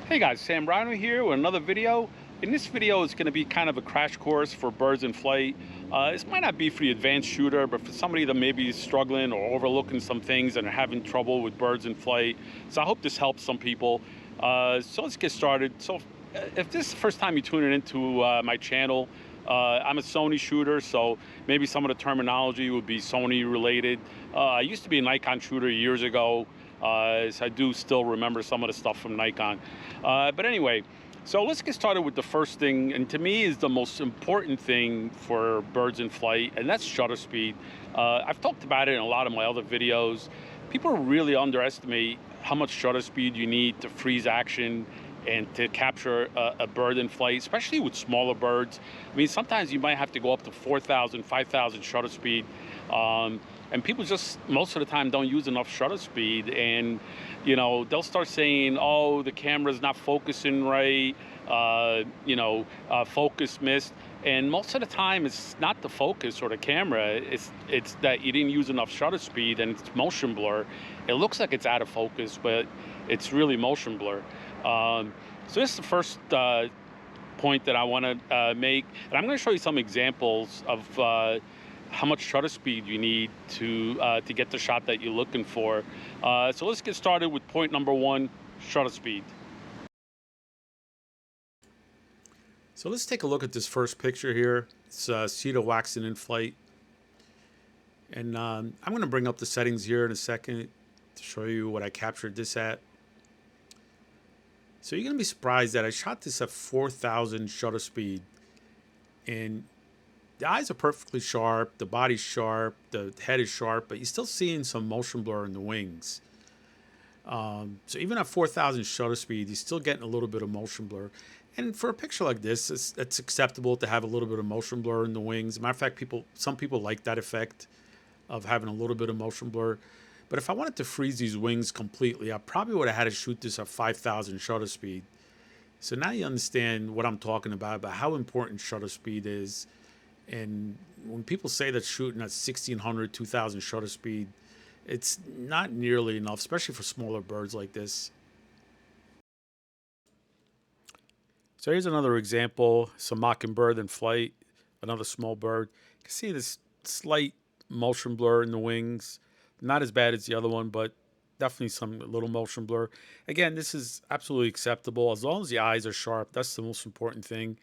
Hey guys, Sam Rino here with another video. In this video is going to be kind of a crash course for birds in flight. This might not be for the advanced shooter, but for somebody that maybe is struggling or overlooking some things and are having trouble with birds in flight. So I hope this helps some people. So let's get started. So if this is the first time you're tuning into my channel, I'm a Sony shooter, so maybe some of the terminology would be Sony related. I used to be a Nikon shooter years ago. So I do still remember some of the stuff from Nikon. But anyway, so let's get started with the first thing, and to me is the most important thing for birds in flight, and that's shutter speed. I've talked about it in a lot of my other videos. People really underestimate how much shutter speed you need to freeze action and to capture a bird in flight, especially with smaller birds. I mean, sometimes you might have to go up to 4,000, 5,000 shutter speed. And people just, most of the time, don't use enough shutter speed. And, you know, they'll start saying, oh, the camera's not focusing right, focus missed. And most of the time, it's not the focus or the camera. It's that you didn't use enough shutter speed and it's motion blur. It looks like it's out of focus, but it's really motion blur. So this is the first point that I want to make. And I'm going to show you some examples of how much shutter speed you need to get the shot that you're looking for. So let's get started with point number one, shutter speed. So let's take a look at this first picture here. It's cedar waxing in flight. And I'm going to bring up the settings here in a second to show you what I captured this at. So you're going to be surprised that I shot this at 4,000 shutter speed. And the eyes are perfectly sharp, the body's sharp, the head is sharp, but you're still seeing some motion blur in the wings. So even at 4,000 shutter speed, you're still getting a little bit of motion blur. And for a picture like this, it's acceptable to have a little bit of motion blur in the wings. As a matter of fact, some people like that effect of having a little bit of motion blur. But if I wanted to freeze these wings completely, I probably would have had to shoot this at 5,000 shutter speed. So now you understand what I'm talking about how important shutter speed is. And when people say that shooting at 1,600, 2,000 shutter speed, it's not nearly enough, especially for smaller birds like this. So here's another example, some mockingbird in flight, another small bird. You can see this slight motion blur in the wings. Not as bad as the other one, but definitely some little motion blur. Again, this is absolutely acceptable as long as the eyes are sharp. That's the most important thing.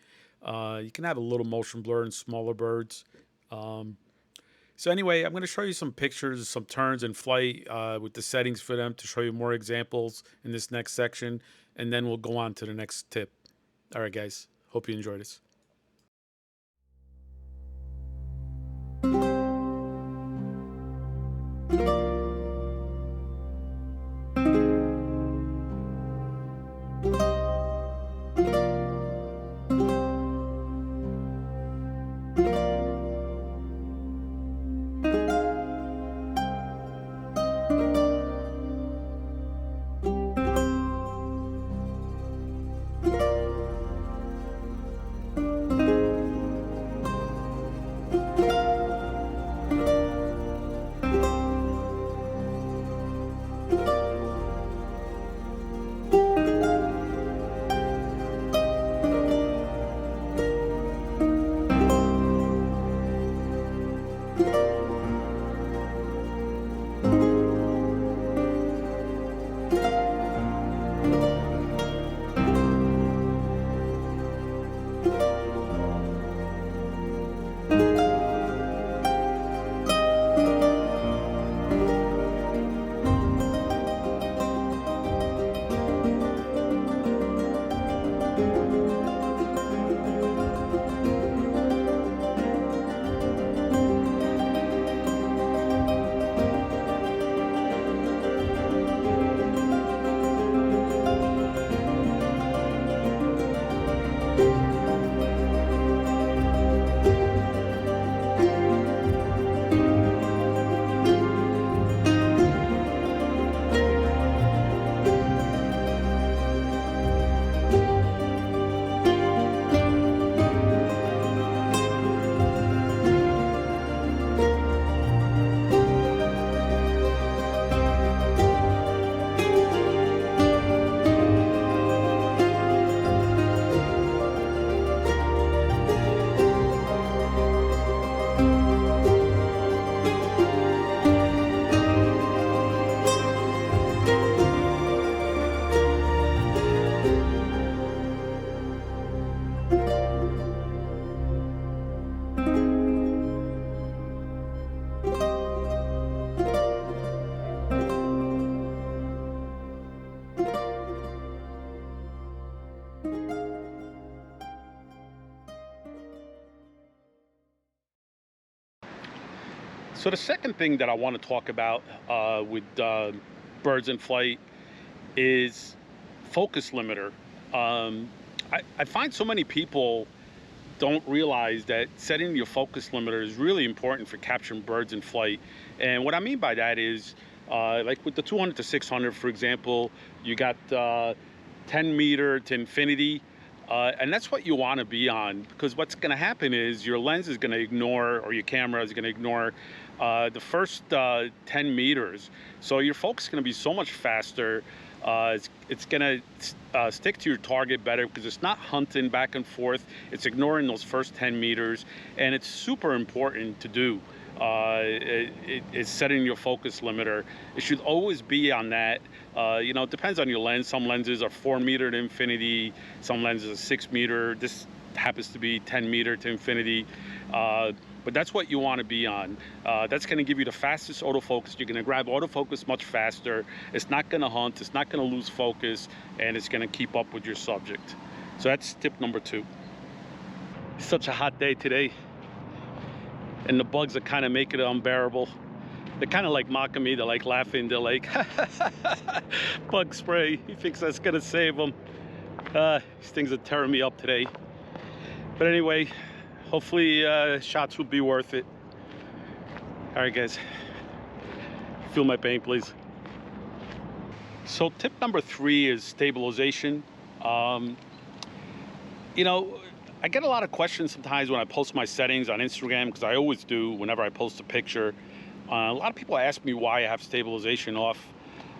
You can have a little motion blur in smaller birds. So anyway, I'm going to show you some pictures, some turns in flight with the settings for them to show you more examples in this next section. And then we'll go on to the next tip. All right, guys. Hope you enjoyed this. So the second thing that I want to talk about with birds in flight is focus limiter. I find so many people don't realize that setting your focus limiter is really important for capturing birds in flight. And what I mean by that is, like with the 200 to 600, for example, you got 10 meter to infinity. And that's what you want to be on, because what's going to happen is your lens is going to ignore, or your camera is going to ignore the first 10 meters. So your focus is going to be so much faster. It's going to stick to your target better because it's not hunting back and forth. It's ignoring those first 10 meters. And it's super important to do. It's setting your focus limiter. It should always be on that. You know, it depends on your lens. Some lenses are 4 meter to infinity. Some lenses are 6 meter. This happens to be 10 meter to infinity. But that's what you want to be on. That's going to give you the fastest autofocus. You're going to grab autofocus much faster. It's not going to hunt. It's not going to lose focus. And it's going to keep up with your subject. So that's tip number 2. It's such a hot day today. And the bugs are kind of making it unbearable. They're kind of like mocking me. They're like laughing. They're like, bug spray. He thinks that's going to save them. These things are tearing me up today. But anyway, hopefully shots will be worth it. All right, guys. Feel my pain, please. So tip number 3 is stabilization. You know, I get a lot of questions sometimes when I post my settings on Instagram, because I always do whenever I post a picture. A lot of people ask me why I have stabilization off.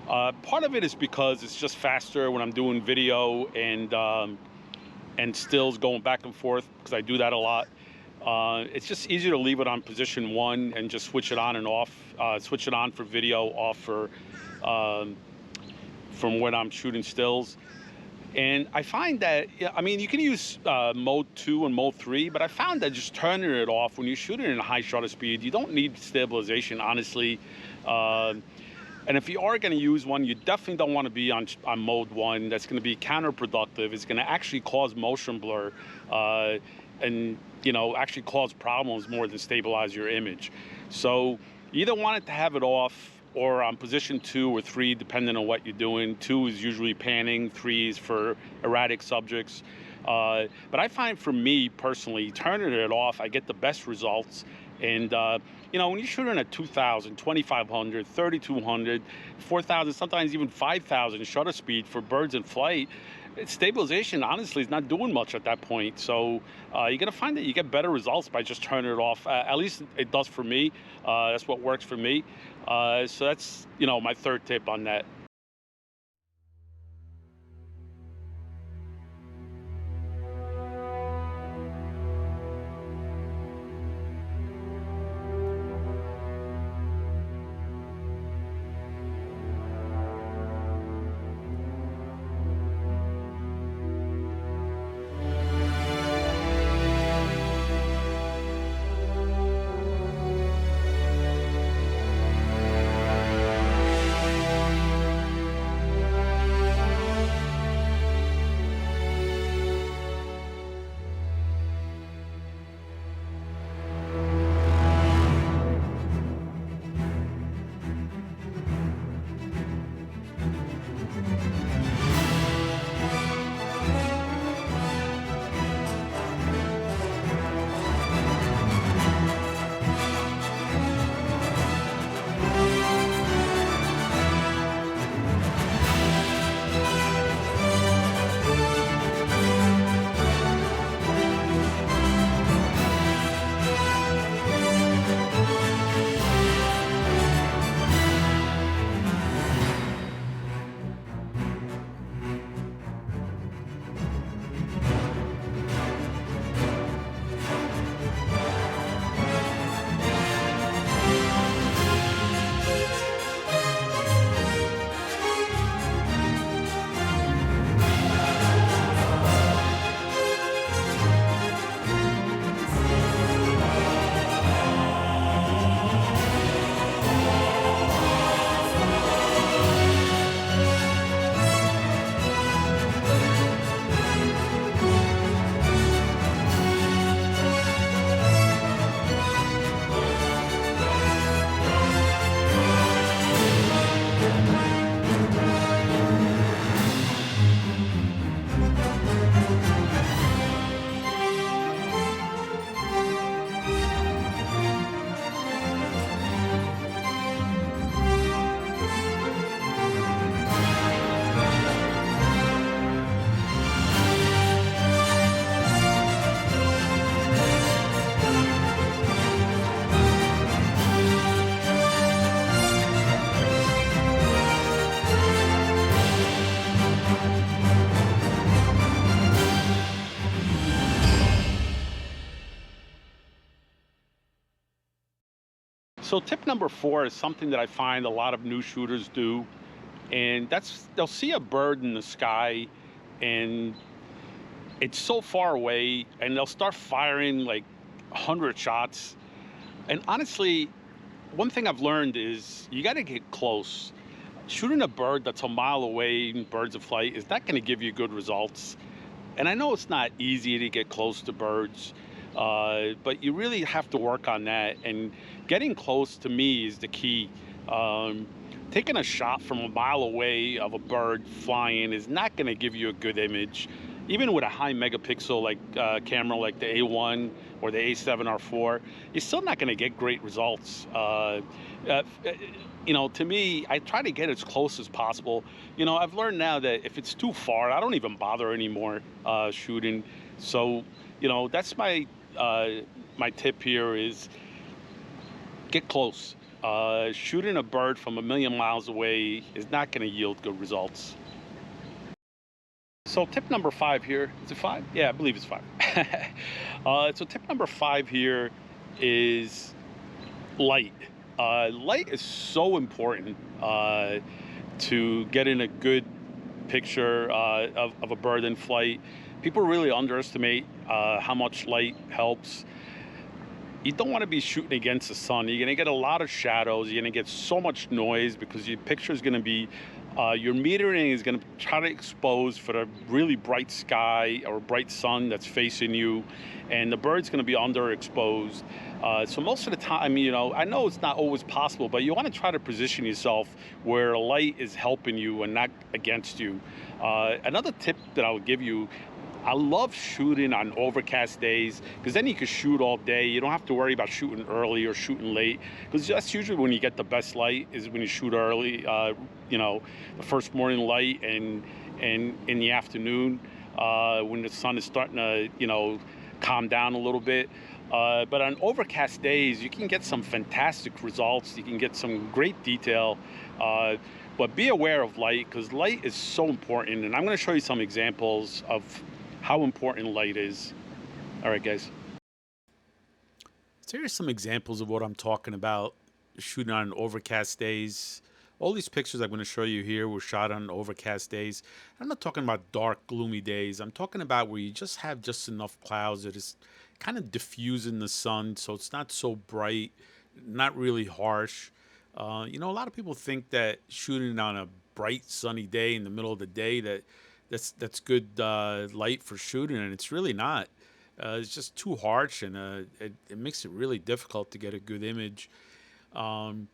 Part of it is because it's just faster when I'm doing video and stills going back and forth, because I do that a lot. It's just easier to leave it on position 1 and just switch it on and off. Switch it on for video, off for from when I'm shooting stills. And I find that, I mean, you can use mode 2 and mode 3, but I found that just turning it off when you're shooting in a high shutter speed, you don't need stabilization, honestly. And if you are going to use one, you definitely don't want to be on mode 1. That's going to be counterproductive. It's going to actually cause motion blur and, you know, actually cause problems more than stabilize your image. So you either want it to have it off or on position 2 or 3, depending on what you're doing. 2 is usually panning, 3 is for erratic subjects. But I find, for me personally, turning it off, I get the best results. And you know, when you're shooting at 2,000, 2,500, 3,200, 4,000, sometimes even 5,000 shutter speed for birds in flight, stabilization honestly is not doing much at that point. So you're gonna find that you get better results by just turning it off. At least it does for me. That's what works for me. So that's, you know, my 3rd tip on that. So tip number 4 is something that I find a lot of new shooters do, and that's they'll see a bird in the sky and it's so far away and they'll start firing like 100 shots. And honestly, one thing I've learned is you got to get close. Shooting a bird that's a mile away in birds of flight is not going to give you good results. And I know it's not easy to get close to birds, but you really have to work on that. And getting close to me is the key. Taking a shot from a mile away of a bird flying is not going to give you a good image. Even with a high megapixel camera like the A1 or the A7R4, you're still not going to get great results. To me, I try to get as close as possible. I've learned now that if it's too far, I don't even bother anymore shooting. So, that's my tip here is get close. Shooting a bird from a million miles away is not going to yield good results. So tip number 5 here, is it 5? Yeah, I believe it's 5. So tip number 5 here is light. Light is so important to getting a good picture of a bird in flight. People really underestimate how much light helps. You don't want to be shooting against the sun. You're going to get a lot of shadows. You're going to get so much noise because your picture is going to be, your metering is going to try to expose for the really bright sky or bright sun that's facing you, and the bird's going to be underexposed. So most of the time, I know it's not always possible, but you want to try to position yourself where light is helping you and not against you. Another tip that I'll give you, I love shooting on overcast days because then you can shoot all day. You don't have to worry about shooting early or shooting late, because that's usually when you get the best light, is when you shoot early, the first morning light and in the afternoon when the sun is starting to, calm down a little bit. But on overcast days, you can get some fantastic results. You can get some great detail. But be aware of light, because light is so important. And I'm going to show you some examples of how important light is. All right, guys. So here's some examples of what I'm talking about shooting on overcast days. All these pictures I'm going to show you here were shot on overcast days. I'm not talking about dark, gloomy days. I'm talking about where you just have just enough clouds that is kind of diffusing the sun, so it's not so bright, not really harsh. A lot of people think that shooting on a bright, sunny day in the middle of the day that's good light for shooting, and it's really not. It's just too harsh, and it makes it really difficult to get a good image. On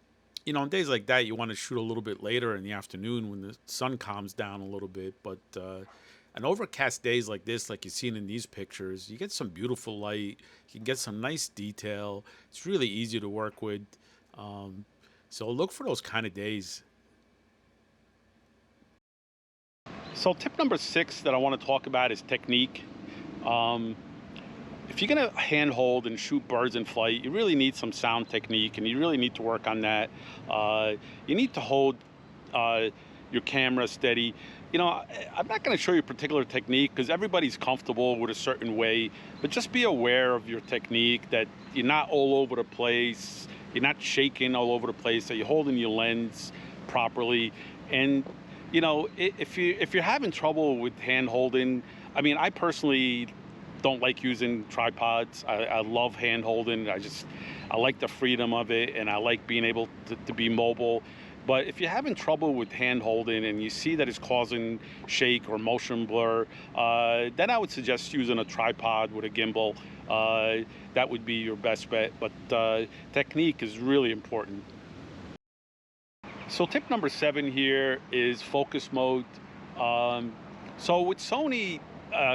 days like that, you want to shoot a little bit later in the afternoon when the sun calms down a little bit. But on overcast days like this, like you've seen in these pictures, you get some beautiful light. You can get some nice detail. It's really easy to work with. So look for those kind of days. So tip number 6 that I want to talk about is technique. If you're going to handhold and shoot birds in flight, you really need some sound technique, and you really need to work on that. You need to hold your camera steady. I'm not going to show you a particular technique because everybody's comfortable with a certain way, but just be aware of your technique, that you're not all over the place, you're not shaking all over the place, that you're holding your lens properly. And if you're having trouble with hand holding, I personally don't like using tripods. I love hand holding. I like the freedom of it, and I like being able to be mobile. But if you're having trouble with hand holding and you see that it's causing shake or motion blur, then I would suggest using a tripod with a gimbal. That would be your best bet. But technique is really important. So tip number 7 here is focus mode. So with Sony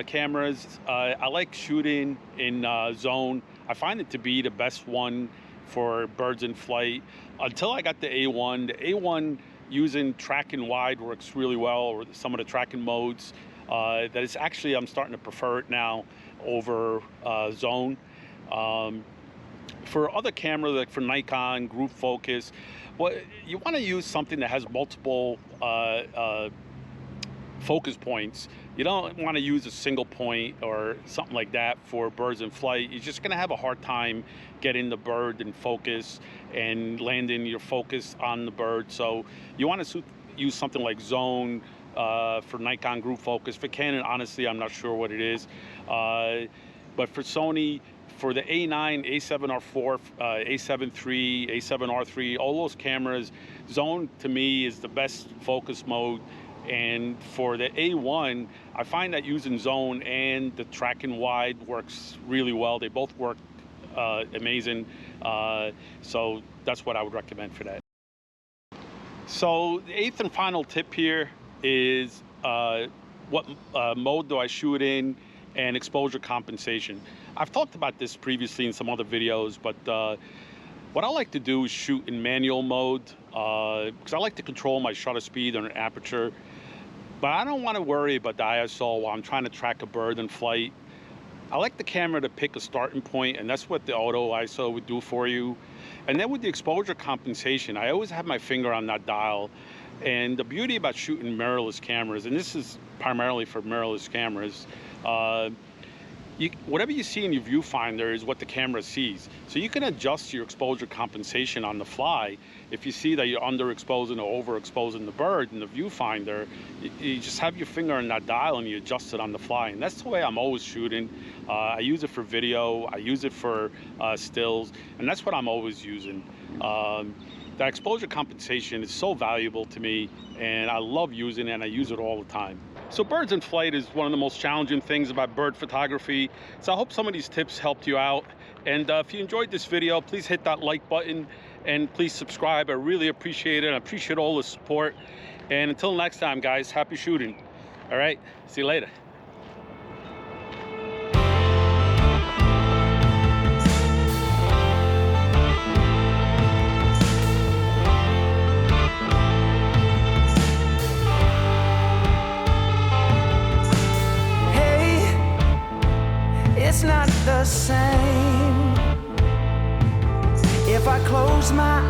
cameras, I like shooting in zone. I find it to be the best one for birds in flight until I got the A1. The A1 using tracking wide works really well, or some of the tracking modes. That is actually, I'm starting to prefer it now over zone. For other cameras, like for Nikon, group focus, you want to use something that has multiple focus points. You don't want to use a single point or something like that for birds in flight. You're just going to have a hard time getting the bird in focus and landing your focus on the bird. So you want to use something like zone for Nikon group focus. For Canon, honestly, I'm not sure what it is. But for Sony, for the A9, A7R4, A7 III, A7R3, all those cameras, zone to me is the best focus mode. And for the A1, I find that using zone and the tracking wide works really well. They both work amazing. So that's what I would recommend for that. So the eighth and final tip here is what mode do I shoot in, and exposure compensation. I've talked about this previously in some other videos, but what I like to do is shoot in manual mode because I like to control my shutter speed and aperture, but I don't want to worry about the ISO while I'm trying to track a bird in flight. I like the camera to pick a starting point, and that's what the auto ISO would do for you. And then with the exposure compensation, I always have my finger on that dial. And the beauty about shooting mirrorless cameras, and this is primarily for mirrorless cameras, whatever you see in your viewfinder is what the camera sees. So you can adjust your exposure compensation on the fly. If you see that you're underexposing or overexposing the bird in the viewfinder, you just have your finger on that dial and you adjust it on the fly. And that's the way I'm always shooting. I use it for video, I use it for stills, and that's what I'm always using. That exposure compensation is so valuable to me, and I love using it, and I use it all the time. So birds in flight is one of the most challenging things about bird photography. So I hope some of these tips helped you out. And if you enjoyed this video, please hit that like button and please subscribe. I really appreciate it. I appreciate all the support. And until next time, guys, happy shooting. All right, see you later. It's not the same if I close my